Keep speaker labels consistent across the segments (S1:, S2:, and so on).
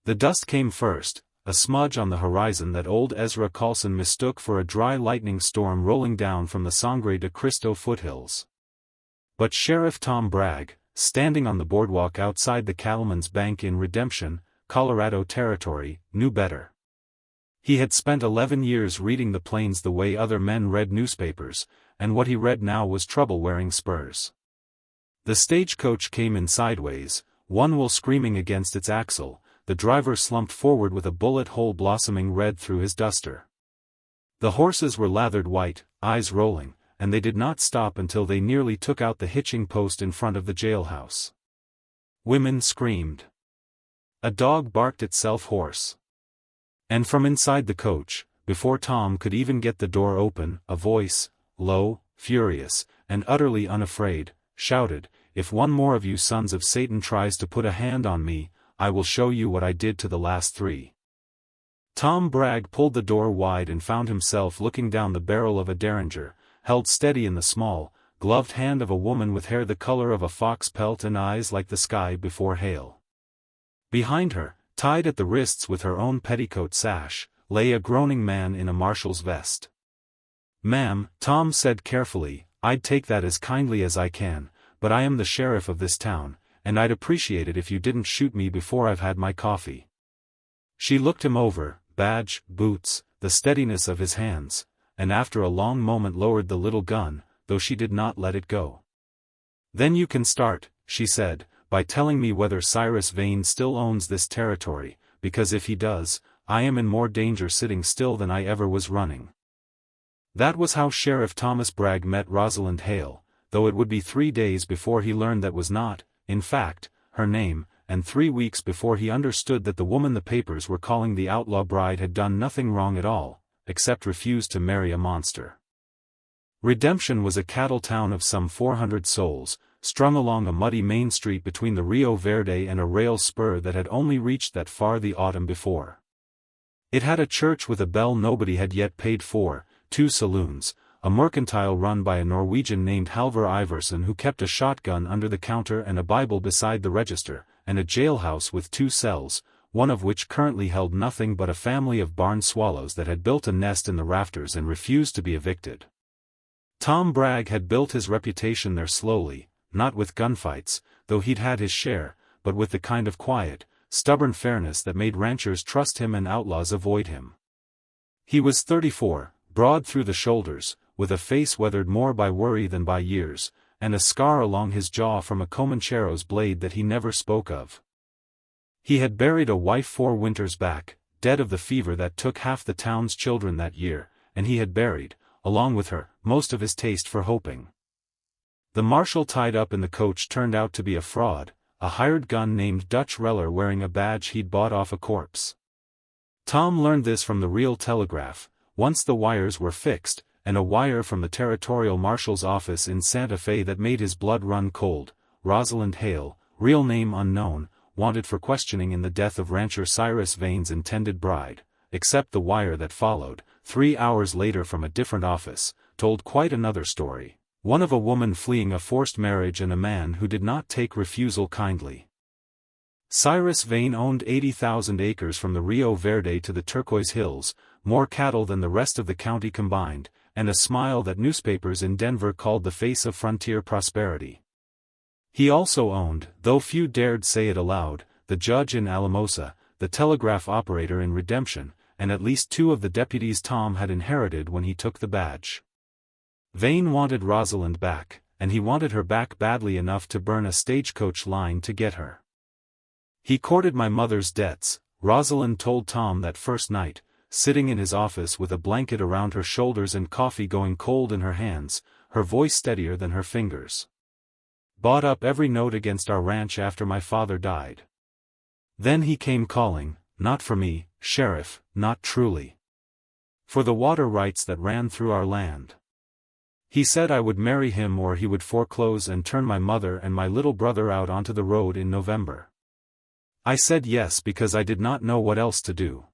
S1: The dust came first, a smudge on the horizon that old Ezra Carlson mistook for a dry lightning storm rolling down from the Sangre de Cristo foothills. But Sheriff Tom Bragg, standing on the boardwalk outside the Cattleman's Bank in Redemption, Colorado Territory, knew better. He had spent 11 years reading the plains the way other men read newspapers, and what he read now was trouble wearing spurs. The stagecoach came in sideways, one wheel screaming against its axle. The driver slumped forward with a bullet hole blossoming red through his duster. The horses were lathered white, eyes rolling, and they did not stop until they nearly took out the hitching post in front of the jailhouse. Women screamed. A dog barked itself hoarse. And from inside the coach, before Tom could even get the door open, a voice, low, furious, and utterly unafraid, shouted, "If one more of you sons of Satan tries to put a hand on me, I will show you what I did to the last 3. Tom Bragg pulled the door wide and found himself looking down the barrel of a derringer, held steady in the small, gloved hand of a woman with hair the color of a fox pelt and eyes like the sky before hail. Behind her, tied at the wrists with her own petticoat sash, lay a groaning man in a marshal's vest. "Ma'am," Tom said carefully, "I'd take that as kindly as I can, but I am the sheriff of this town, and I'd appreciate it if you didn't shoot me before I've had my coffee." She looked him over, badge, boots, the steadiness of his hands, and after a long moment lowered the little gun, though she did not let it go. "Then you can start," she said, "by telling me whether Cyrus Vane still owns this territory, because if he does, I am in more danger sitting still than I ever was running." That was how Sheriff Thomas Bragg met Rosalind Hale, though it would be 3 days before he learned that was not, in fact, her name, and 3 weeks before he understood that the woman the papers were calling the outlaw bride had done nothing wrong at all, except refuse to marry a monster. Redemption was a cattle town of some 400 souls, strung along a muddy main street between the Rio Verde and a rail spur that had only reached that far the autumn before. It had a church with a bell nobody had yet paid for, 2 saloons, a mercantile run by a Norwegian named Halvor Iverson who kept a shotgun under the counter and a Bible beside the register, and a jailhouse with 2 cells, one of which currently held nothing but a family of barn swallows that had built a nest in the rafters and refused to be evicted. Tom Bragg had built his reputation there slowly, not with gunfights, though he'd had his share, but with the kind of quiet, stubborn fairness that made ranchers trust him and outlaws avoid him. He was 34, broad through the shoulders, with a face weathered more by worry than by years, and a scar along his jaw from a Comanchero's blade that he never spoke of. He had buried a wife 4 winters back, dead of the fever that took half the town's children that year, and he had buried, along with her, most of his taste for hoping. The marshal tied up in the coach turned out to be a fraud, a hired gun named Dutch Reller wearing a badge he'd bought off a corpse. Tom learned this from the real telegraph, once the wires were fixed, and a wire from the territorial marshal's office in Santa Fe that made his blood run cold. Rosalind Hale, real name unknown, wanted for questioning in the death of rancher Cyrus Vane's intended bride, except the wire that followed, 3 hours later from a different office, told quite another story, one of a woman fleeing a forced marriage and a man who did not take refusal kindly. Cyrus Vane owned 80,000 acres from the Rio Verde to the Turquoise Hills, more cattle than the rest of the county combined, and a smile that newspapers in Denver called the face of frontier prosperity. He also owned, though few dared say it aloud, the judge in Alamosa, the telegraph operator in Redemption, and at least 2 of the deputies Tom had inherited when he took the badge. Vane wanted Rosalind back, and he wanted her back badly enough to burn a stagecoach line to get her. "He courted my mother's debts," Rosalind told Tom that first night, sitting in his office with a blanket around her shoulders and coffee going cold in her hands, her voice steadier than her fingers. "Bought up every note against our ranch after my father died. Then he came calling, not for me, Sheriff, not truly. For the water rights that ran through our land. He said I would marry him or he would foreclose and turn my mother and my little brother out onto the road in November. I said yes because I did not know what else to do.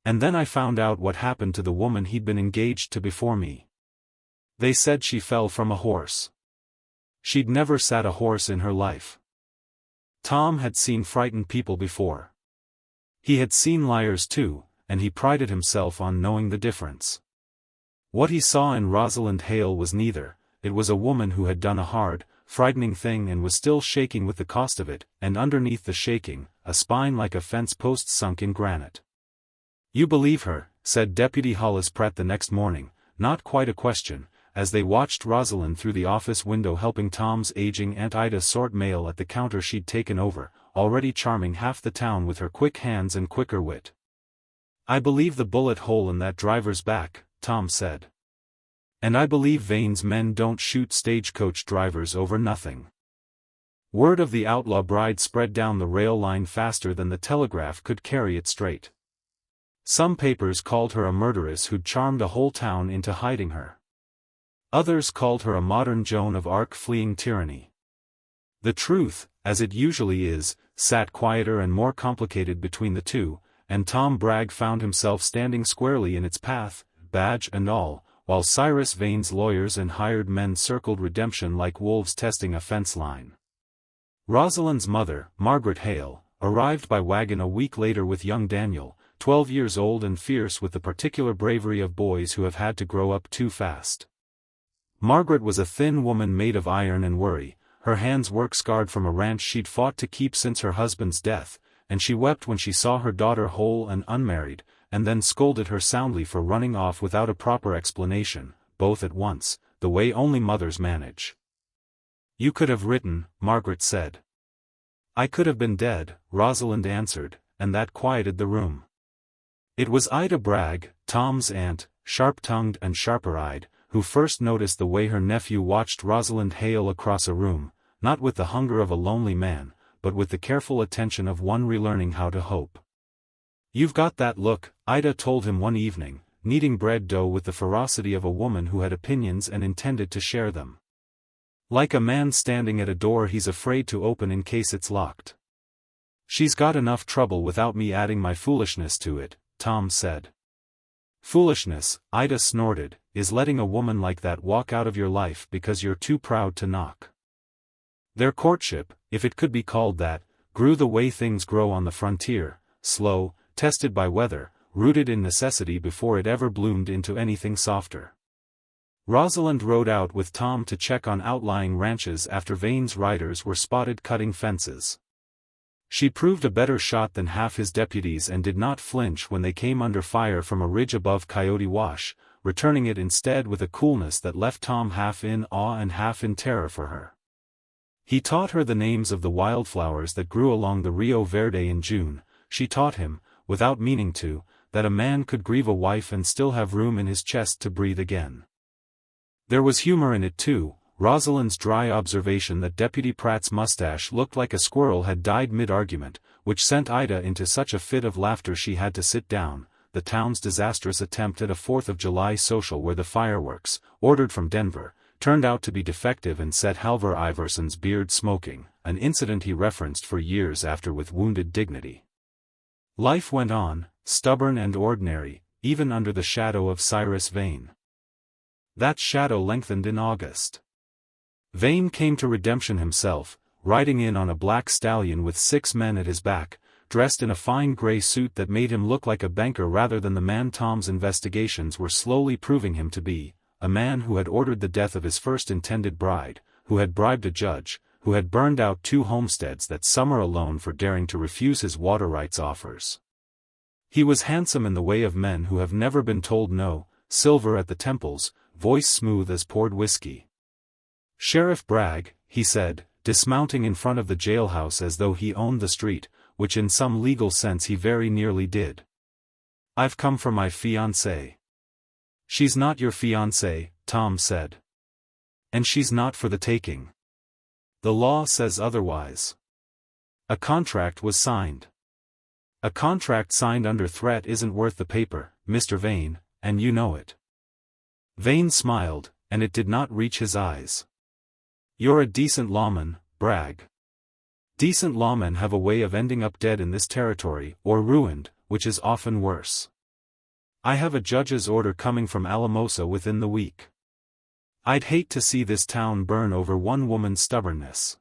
S1: And then I found out what happened to the woman he'd been engaged to before me. They said she fell from a horse. She'd never sat a horse in her life." Tom had seen frightened people before. He had seen liars too, and he prided himself on knowing the difference. What he saw in Rosalind Hale was neither. It was a woman who had done a hard, frightening thing and was still shaking with the cost of it, and underneath the shaking, a spine like a fence post sunk in granite. "You believe her," said Deputy Hollis Pratt the next morning, not quite a question, as they watched Rosalind through the office window helping Tom's aging Aunt Ida sort mail at the counter she'd taken over, already charming half the town with her quick hands and quicker wit. "I believe the bullet hole in that driver's back," Tom said. "And I believe Vane's men don't shoot stagecoach drivers over nothing." Word of the outlaw bride spread down the rail line faster than the telegraph could carry it straight. Some papers called her a murderess who'd charmed a whole town into hiding her. Others called her a modern Joan of Arc fleeing tyranny. The truth, as it usually is, sat quieter and more complicated between the two, and Tom Bragg found himself standing squarely in its path, badge and all, while Cyrus Vane's lawyers and hired men circled redemption like wolves testing a fence line. Rosalind's mother, Margaret Hale, arrived by wagon a week later with young Daniel, 12 years old and fierce with the particular bravery of boys who have had to grow up too fast. Margaret was a thin woman made of iron and worry, her hands work-scarred from a ranch she'd fought to keep since her husband's death, and she wept when she saw her daughter whole and unmarried, and then scolded her soundly for running off without a proper explanation, both at once, the way only mothers manage. "You could have written," Margaret said. "I could have been dead," Rosalind answered, and that quieted the room. It was Ida Bragg, Tom's aunt, sharp-tongued and sharper-eyed, who first noticed the way her nephew watched Rosalind Hale across a room, not with the hunger of a lonely man, but with the careful attention of one relearning how to hope. "You've got that look," Ida told him one evening, kneading bread dough with the ferocity of a woman who had opinions and intended to share them. "Like a man standing at a door he's afraid to open in case it's locked." "She's got enough trouble without me adding my foolishness to it," Tom said. "Foolishness," Ida snorted, "is letting a woman like that walk out of your life because you're too proud to knock." Their courtship, if it could be called that, grew the way things grow on the frontier, slow, tested by weather, rooted in necessity before it ever bloomed into anything softer. Rosalind rode out with Tom to check on outlying ranches after Vane's riders were spotted cutting fences. She proved a better shot than half his deputies and did not flinch when they came under fire from a ridge above Coyote Wash, returning it instead with a coolness that left Tom half in awe and half in terror for her. He taught her the names of the wildflowers that grew along the Rio Verde in June. She taught him, without meaning to, that a man could grieve a wife and still have room in his chest to breathe again. There was humor in it too. Rosalind's dry observation that Deputy Pratt's mustache looked like a squirrel had died mid-argument, which sent Ida into such a fit of laughter she had to sit down. The town's disastrous attempt at a 4th of July social where the fireworks, ordered from Denver, turned out to be defective and set Halvor Iverson's beard smoking, an incident he referenced for years after with wounded dignity. Life went on, stubborn and ordinary, even under the shadow of Cyrus Vane. That shadow lengthened in August. Vane came to redemption himself, riding in on a black stallion with 6 men at his back, dressed in a fine gray suit that made him look like a banker rather than the man Tom's investigations were slowly proving him to be, a man who had ordered the death of his first intended bride, who had bribed a judge, who had burned out 2 homesteads that summer alone for daring to refuse his water rights offers. He was handsome in the way of men who have never been told no, silver at the temples, voice smooth as poured whiskey. "Sheriff Bragg," he said, dismounting in front of the jailhouse as though he owned the street, which in some legal sense he very nearly did. "I've come for my fiancée." "She's not your fiancée," Tom said. "And she's not for the taking. The law says otherwise." A contract was signed. "A contract signed under threat isn't worth the paper, Mr. Vane, and you know it." Vane smiled, and it did not reach his eyes. "You're a decent lawman, Bragg. Decent lawmen have a way of ending up dead in this territory, or ruined, which is often worse. I have a judge's order coming from Alamosa within the week. I'd hate to see this town burn over one woman's stubbornness."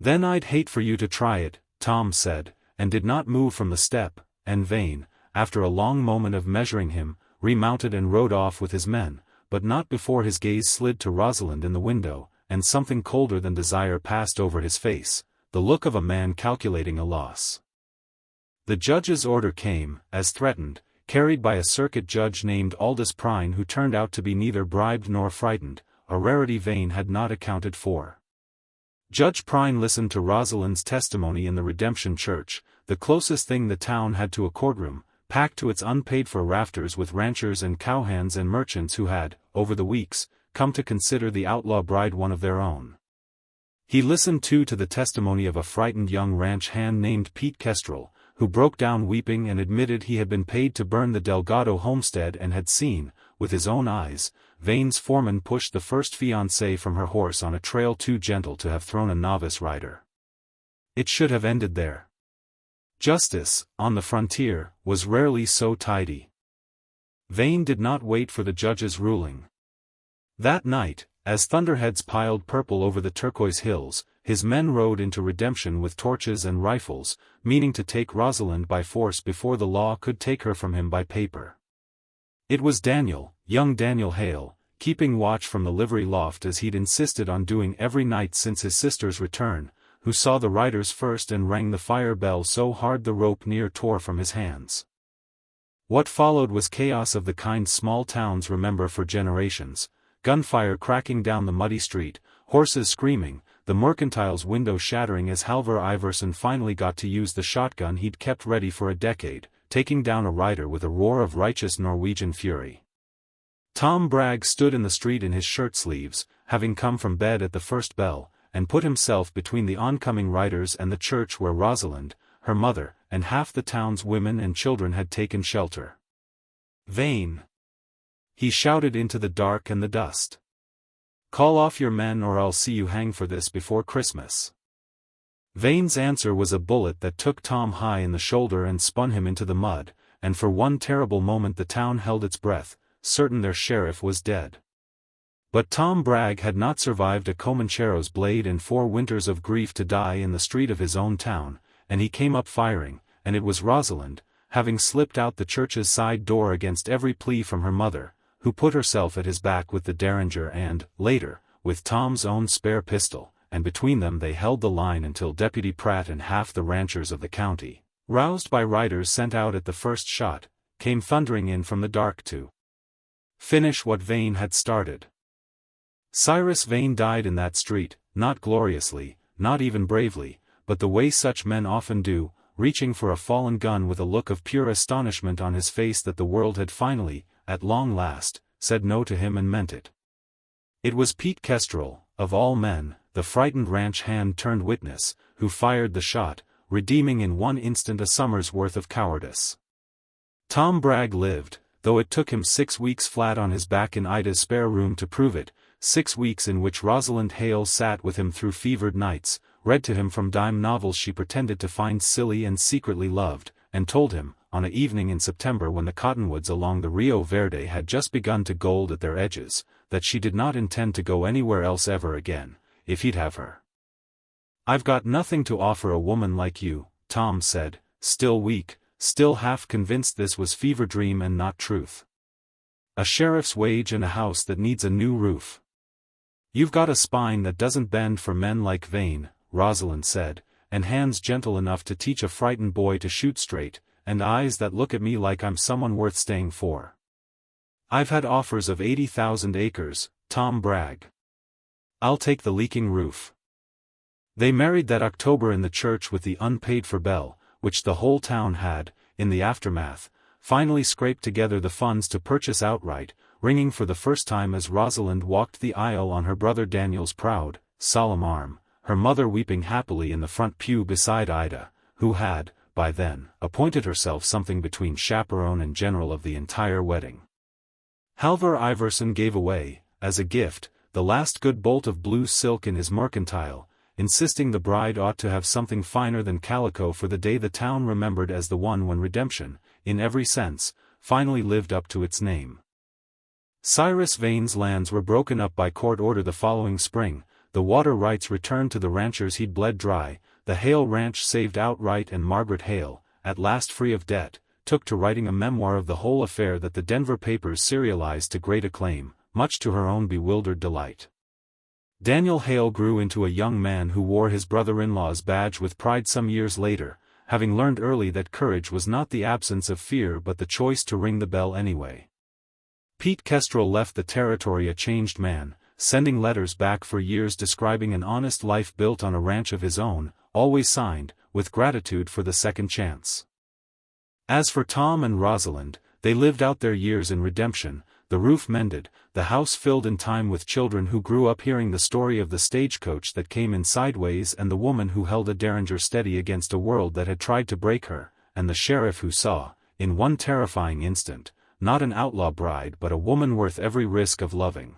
S1: "Then I'd hate for you to try it," Tom said, and did not move from the step, and Vane, after a long moment of measuring him, remounted and rode off with his men, but not before his gaze slid to Rosalind in the window, and something colder than desire passed over his face, the look of a man calculating a loss. The judge's order came, as threatened, carried by a circuit judge named Aldous Prine, who turned out to be neither bribed nor frightened, a rarity Vane had not accounted for. Judge Prine listened to Rosalind's testimony in the Redemption Church, the closest thing the town had to a courtroom, packed to its unpaid-for rafters with ranchers and cowhands and merchants who had, over the weeks, come to consider the outlaw bride one of their own. He listened too to the testimony of a frightened young ranch hand named Pete Kestrel, who broke down weeping and admitted he had been paid to burn the Delgado homestead and had seen, with his own eyes, Vane's foreman push the first fiancée from her horse on a trail too gentle to have thrown a novice rider. It should have ended there. Justice, on the frontier, was rarely so tidy. Vane did not wait for the judge's ruling. That night, as thunderheads piled purple over the turquoise hills, his men rode into Redemption with torches and rifles, meaning to take Rosalind by force before the law could take her from him by paper. It was Daniel, young Daniel Hale, keeping watch from the livery loft as he'd insisted on doing every night since his sister's return, who saw the riders first and rang the fire bell so hard the rope near tore from his hands. What followed was chaos of the kind small towns remember for generations: gunfire cracking down the muddy street, horses screaming, the mercantile's window shattering as Halvor Iverson finally got to use the shotgun he'd kept ready for a decade, taking down a rider with a roar of righteous Norwegian fury. Tom Bragg stood in the street in his shirt sleeves, having come from bed at the first bell, and put himself between the oncoming riders and the church where Rosalind, her mother, and half the town's women and children had taken shelter. "Vane!" he shouted into the dark and the dust. "Call off your men or I'll see you hang for this before Christmas." Vane's answer was a bullet that took Tom high in the shoulder and spun him into the mud, and for one terrible moment the town held its breath, certain their sheriff was dead. But Tom Bragg had not survived a Comanchero's blade and 4 winters of grief to die in the street of his own town, and he came up firing, and it was Rosalind, having slipped out the church's side door against every plea from her mother, who put herself at his back with the derringer and, later, with Tom's own spare pistol, and between them they held the line until Deputy Pratt and half the ranchers of the county, roused by riders sent out at the first shot, came thundering in from the dark to finish what Vane had started. Cyrus Vane died in that street, not gloriously, not even bravely, but the way such men often do, reaching for a fallen gun with a look of pure astonishment on his face that the world had finally, at long last, said no to him and meant it. It was Pete Kestrel, of all men, the frightened ranch hand turned witness, who fired the shot, redeeming in one instant a summer's worth of cowardice. Tom Bragg lived, though it took him 6 weeks flat on his back in Ida's spare room to prove it, 6 weeks in which Rosalind Hale sat with him through fevered nights, read to him from dime novels she pretended to find silly and secretly loved, and told him, on an evening in September when the cottonwoods along the Rio Verde had just begun to gold at their edges, that she did not intend to go anywhere else ever again, if he'd have her. "I've got nothing to offer a woman like you," Tom said, still weak, still half convinced this was fever dream and not truth. "A sheriff's wage and a house that needs a new roof." "You've got a spine that doesn't bend for men like Vane," Rosalind said, "and hands gentle enough to teach a frightened boy to shoot straight, and eyes that look at me like I'm someone worth staying for." "I've had offers of 80,000 acres, Tom Bragg. I'll take the leaking roof." They married that October in the church with the unpaid-for bell, which the whole town had, in the aftermath, finally scraped together the funds to purchase outright, ringing for the first time as Rosalind walked the aisle on her brother Daniel's proud, solemn arm, her mother weeping happily in the front pew beside Ida, who had, by then, appointed herself something between chaperone and general of the entire wedding. Halvor Iverson gave away, as a gift, the last good bolt of blue silk in his mercantile, insisting the bride ought to have something finer than calico for the day the town remembered as the one when Redemption, in every sense, finally lived up to its name. Cyrus Vane's lands were broken up by court order the following spring, the water rights returned to the ranchers he'd bled dry, the Hale Ranch saved outright, and Margaret Hale, at last free of debt, took to writing a memoir of the whole affair that the Denver papers serialized to great acclaim, much to her own bewildered delight. Daniel Hale grew into a young man who wore his brother-in-law's badge with pride some years later, having learned early that courage was not the absence of fear but the choice to ring the bell anyway. Pete Kestrel left the territory a changed man, sending letters back for years describing an honest life built on a ranch of his own, always signed, with gratitude for the second chance. As for Tom and Rosalind, they lived out their years in redemption, the roof mended, the house filled in time with children who grew up hearing the story of the stagecoach that came in sideways and the woman who held a derringer steady against a world that had tried to break her, and the sheriff who saw, in one terrifying instant, not an outlaw bride but a woman worth every risk of loving.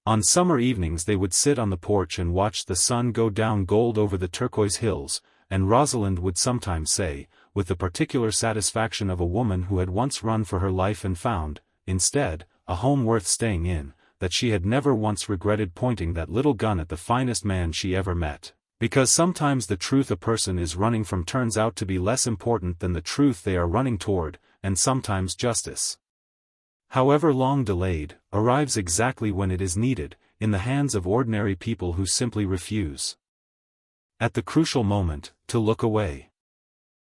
S1: On summer evenings they would sit on the porch and watch the sun go down gold over the turquoise hills, and Rosalind would sometimes say, with the particular satisfaction of a woman who had once run for her life and found, instead, a home worth staying in, that she had never once regretted pointing that little gun at the finest man she ever met, because sometimes the truth a person is running from turns out to be less important than the truth they are running toward, and sometimes justice, however long delayed, arrives exactly when it is needed, in the hands of ordinary people who simply refuse, at the crucial moment, to look away.